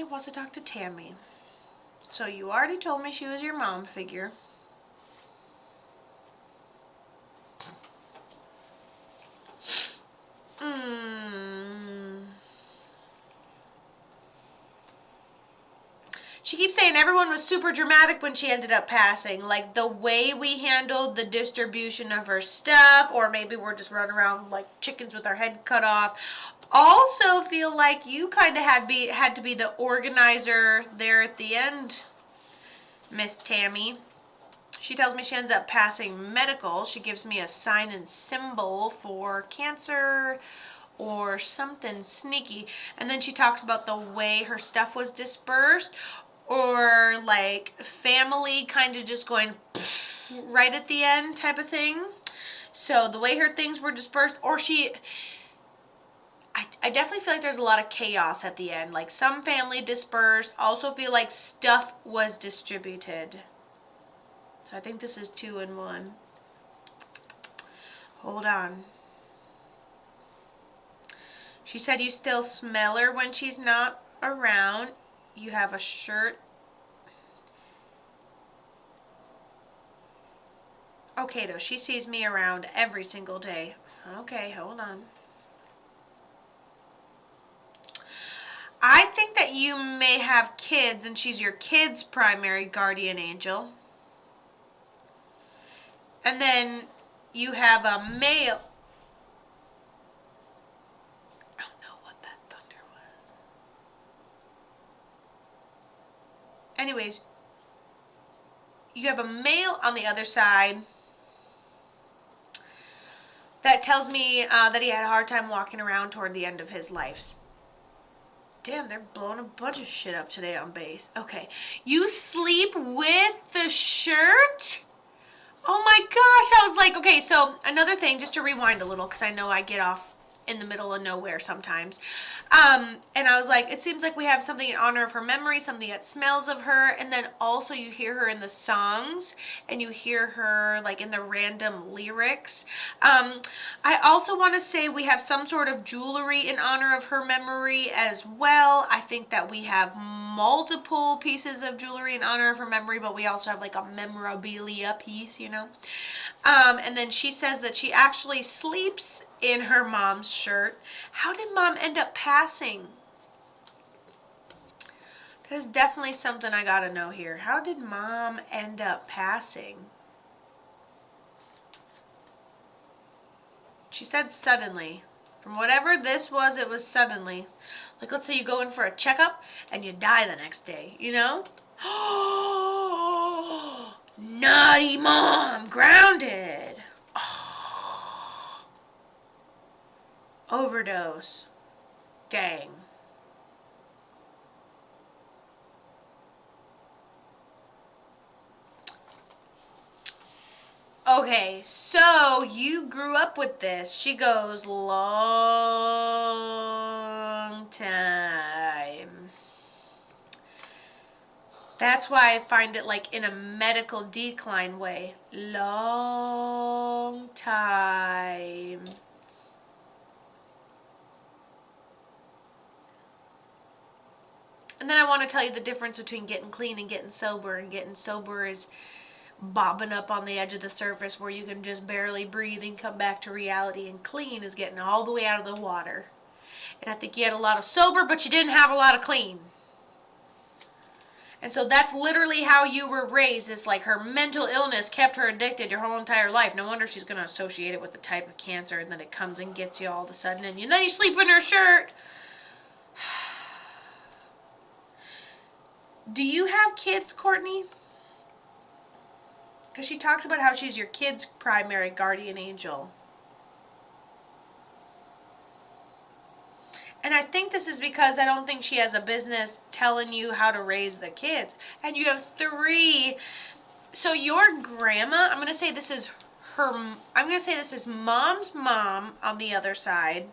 Courtney wants to talk to Tammy. So you already told me she was your mom figure. She keeps saying everyone was super dramatic when she ended up passing. Like the way we handled the distribution of her stuff, or maybe we're just running around like chickens with our head cut off. Also feel like you kind of had to be the organizer there at the end, Miss Tammy. She tells me she ends up passing medical. She gives me a sign and symbol for cancer or something sneaky. And then she talks about the way her stuff was dispersed, or like family kind of just going right at the end type of thing. So the way her things were dispersed, or I definitely feel like there's a lot of chaos at the end. Like some family dispersed. Also feel like stuff was distributed. So I think this is 2 in 1. Hold on. She said you still smell her when she's not around. You have a shirt. Oh, Kato, she sees me around every single day. Okay, hold on. I think that you may have kids and she's your kid's primary guardian angel. And then you have a male. I don't know what that thunder was. Anyways, you have a male on the other side that tells me that he had a hard time walking around toward the end of his life. Damn, they're blowing a bunch of shit up today on base. Okay. You sleep with the shirt? Oh my gosh. I was like, okay, so another thing, just to rewind a little, because I know I get off in the middle of nowhere sometimes. And I was like, it seems like we have something in honor of her memory, something that smells of her, and then also you hear her in the songs, and you hear her like in the random lyrics. I also want to say we have some sort of jewelry in honor of her memory as well. I think that we have multiple pieces of jewelry in honor of her memory, but we also have like a memorabilia piece, you know. And then she says that she actually sleeps in her mom's shirt. How did mom end up passing? That is definitely something I gotta know here. How did mom end up passing? She said suddenly. From whatever this was, it was suddenly. Like, let's say you go in for a checkup and you die the next day, you know? Naughty mom, grounded. Overdose. Dang. Okay, so you grew up with this. She goes, long time. That's why I find it like in a medical decline way. Long time. And then I want to tell you the difference between getting clean and getting sober. And getting sober is bobbing up on the edge of the surface where you can just barely breathe and come back to reality. And clean is getting all the way out of the water. And I think you had a lot of sober, but you didn't have a lot of clean. And so that's literally how you were raised. It's like her mental illness kept her addicted your whole entire life. No wonder she's going to associate it with the type of cancer, and then it comes and gets you all of a sudden. And then you sleep in her shirt. Do you have kids, Courtney? Because she talks about how she's your kid's primary guardian angel. And I think this is because I don't think she has a business telling you how to raise the kids. And you have 3. So your grandma, I'm going to say this is mom's mom on the other side.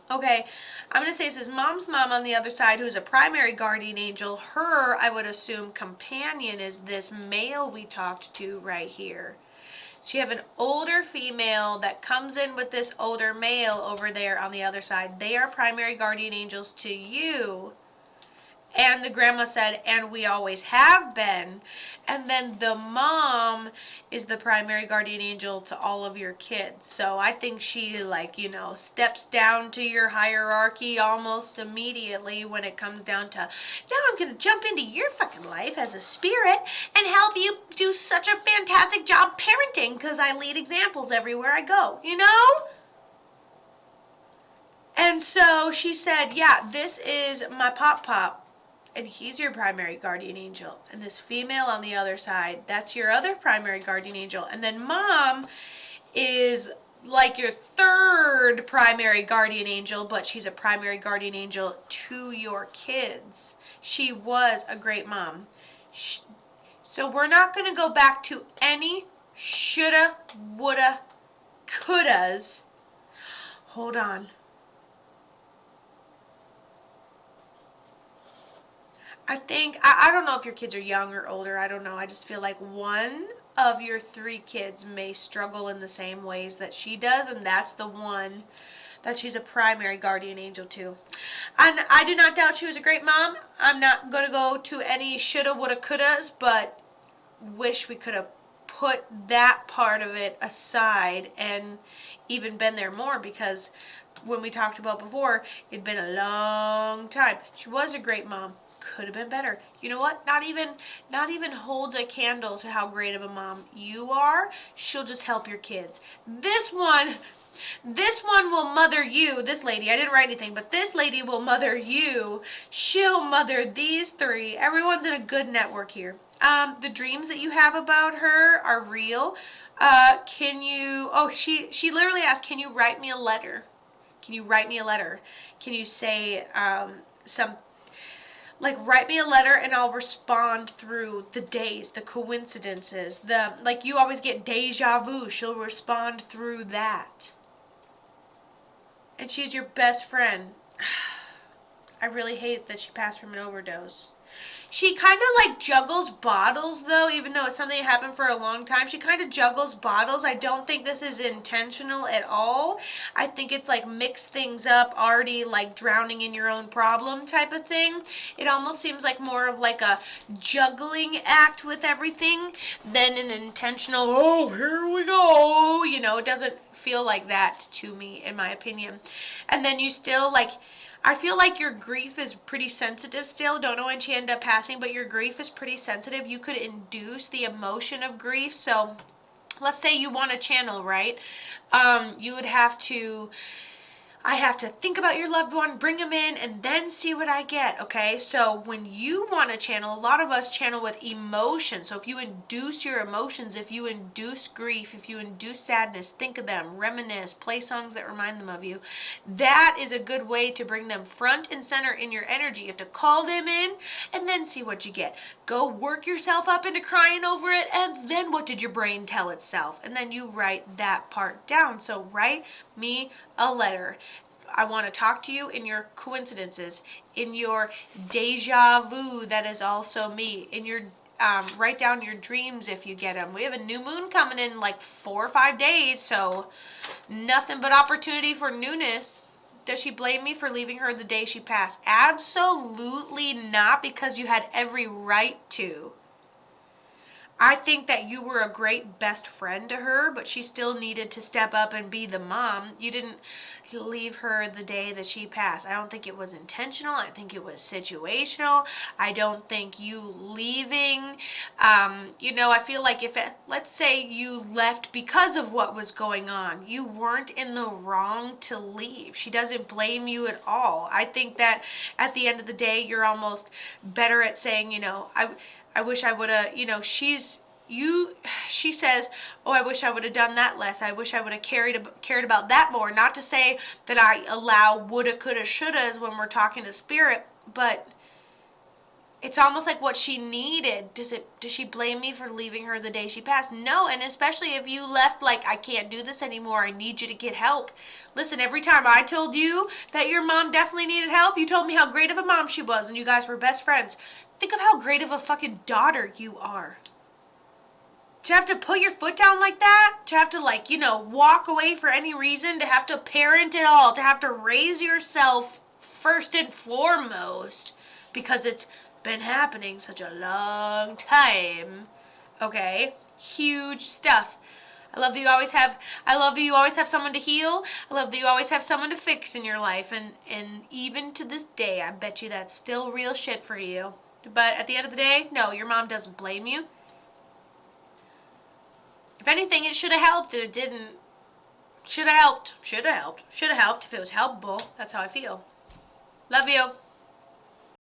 Okay, I'm going to say this is mom's mom on the other side, who's a primary guardian angel. Her, I would assume, companion is this male we talked to right here. So you have an older female that comes in with this older male over there on the other side. They are primary guardian angels to you. And the grandma said, and we always have been. And then the mom is the primary guardian angel to all of your kids. So I think she, like, you know, steps down to your hierarchy almost immediately when it comes down to, now I'm going to jump into your fucking life as a spirit and help you do such a fantastic job parenting because I lead examples everywhere I go, you know? And so she said, yeah, this is my pop. And he's your primary guardian angel. And this female on the other side, that's your other primary guardian angel. And then mom is like your third primary guardian angel, but she's a primary guardian angel to your kids. She was a great mom. So we're not going to go back to any shoulda, woulda, couldas. Hold on. I think, I don't know if your kids are young or older, I don't know. I just feel like one of your 3 kids may struggle in the same ways that she does, and that's the one that she's a primary guardian angel to. And I do not doubt she was a great mom. I'm not going to go to any shoulda, woulda, couldas, but wish we could have put that part of it aside and even been there more, because when we talked about before, it'd been a long time. She was a great mom. Could have been better. You know what? Not even hold a candle to how great of a mom you are. She'll just help your kids. This one will mother you. This lady, I didn't write anything, but this lady will mother you. She'll mother these 3. Everyone's in a good network here. The dreams that you have about her are real. She literally asked, can you write me a letter? Can you write me a letter? Can you say write me a letter and I'll respond through the days, the coincidences, like you always get deja vu. She'll respond through that. And she's your best friend. I really hate that she passed from an overdose. She kind of like juggles bottles though, even though it's something that happened for a long time. She kind of juggles bottles. I don't think this is intentional at all. I think it's like mix things up, already like drowning in your own problem type of thing. It almost seems like more of like a juggling act with everything than an intentional, oh, here we go. You know, it doesn't feel like that to me, in my opinion. And then you still like, I feel like your grief is pretty sensitive still. Don't know when she ended up passing, but your grief is pretty sensitive. You could induce the emotion of grief. So let's say you want to channel, right? You would have to, I have to think about your loved one, bring them in, and then see what I get, okay? So when you want to channel, a lot of us channel with emotion. So if you induce your emotions, if you induce grief, if you induce sadness, think of them, reminisce, play songs that remind them of you. That is a good way to bring them front and center in your energy. You have to call them in and then see what you get. Go work yourself up into crying over it, and then what did your brain tell itself? And then you write that part down. So write me a letter. I want to talk to you in your coincidences, in your deja vu that is also me, in your write down your dreams if you get them. We have a new moon coming in like 4 or 5 days, so nothing but opportunity for newness. Does she blame me for leaving her the day she passed? Absolutely not, because you had every right to. I think that you were a great best friend to her, but she still needed to step up and be the mom. You didn't leave her the day that she passed. I don't think it was intentional. I think it was situational. I don't think you leaving, I feel like let's say you left because of what was going on, you weren't in the wrong to leave. She doesn't blame you at all. I think that at the end of the day, you're almost better at saying, I wish I would have, she says, oh, I wish I would have done that less. I wish I would have cared about that more. Not to say that I allow woulda, coulda, shouldas when we're talking to spirit, but it's almost like what she needed. Does she blame me for leaving her the day she passed? No, and especially if you left like, I can't do this anymore, I need you to get help. Listen, every time I told you that your mom definitely needed help, you told me how great of a mom she was, and you guys were best friends. Think of how great of a fucking daughter you are. To have to put your foot down like that, to have to walk away for any reason, to have to parent it all, to have to raise yourself first and foremost. because it's been happening such a long time. Okay? Huge stuff. I love that you always have someone to heal. I love that you always have someone to fix in your life. And even to this day, I bet you that's still real shit for you. But at the end of the day, no, your mom doesn't blame you. If anything, it should have helped. It didn't. Should have helped. Should have helped. Should have helped if it was helpable. That's how I feel. Love you.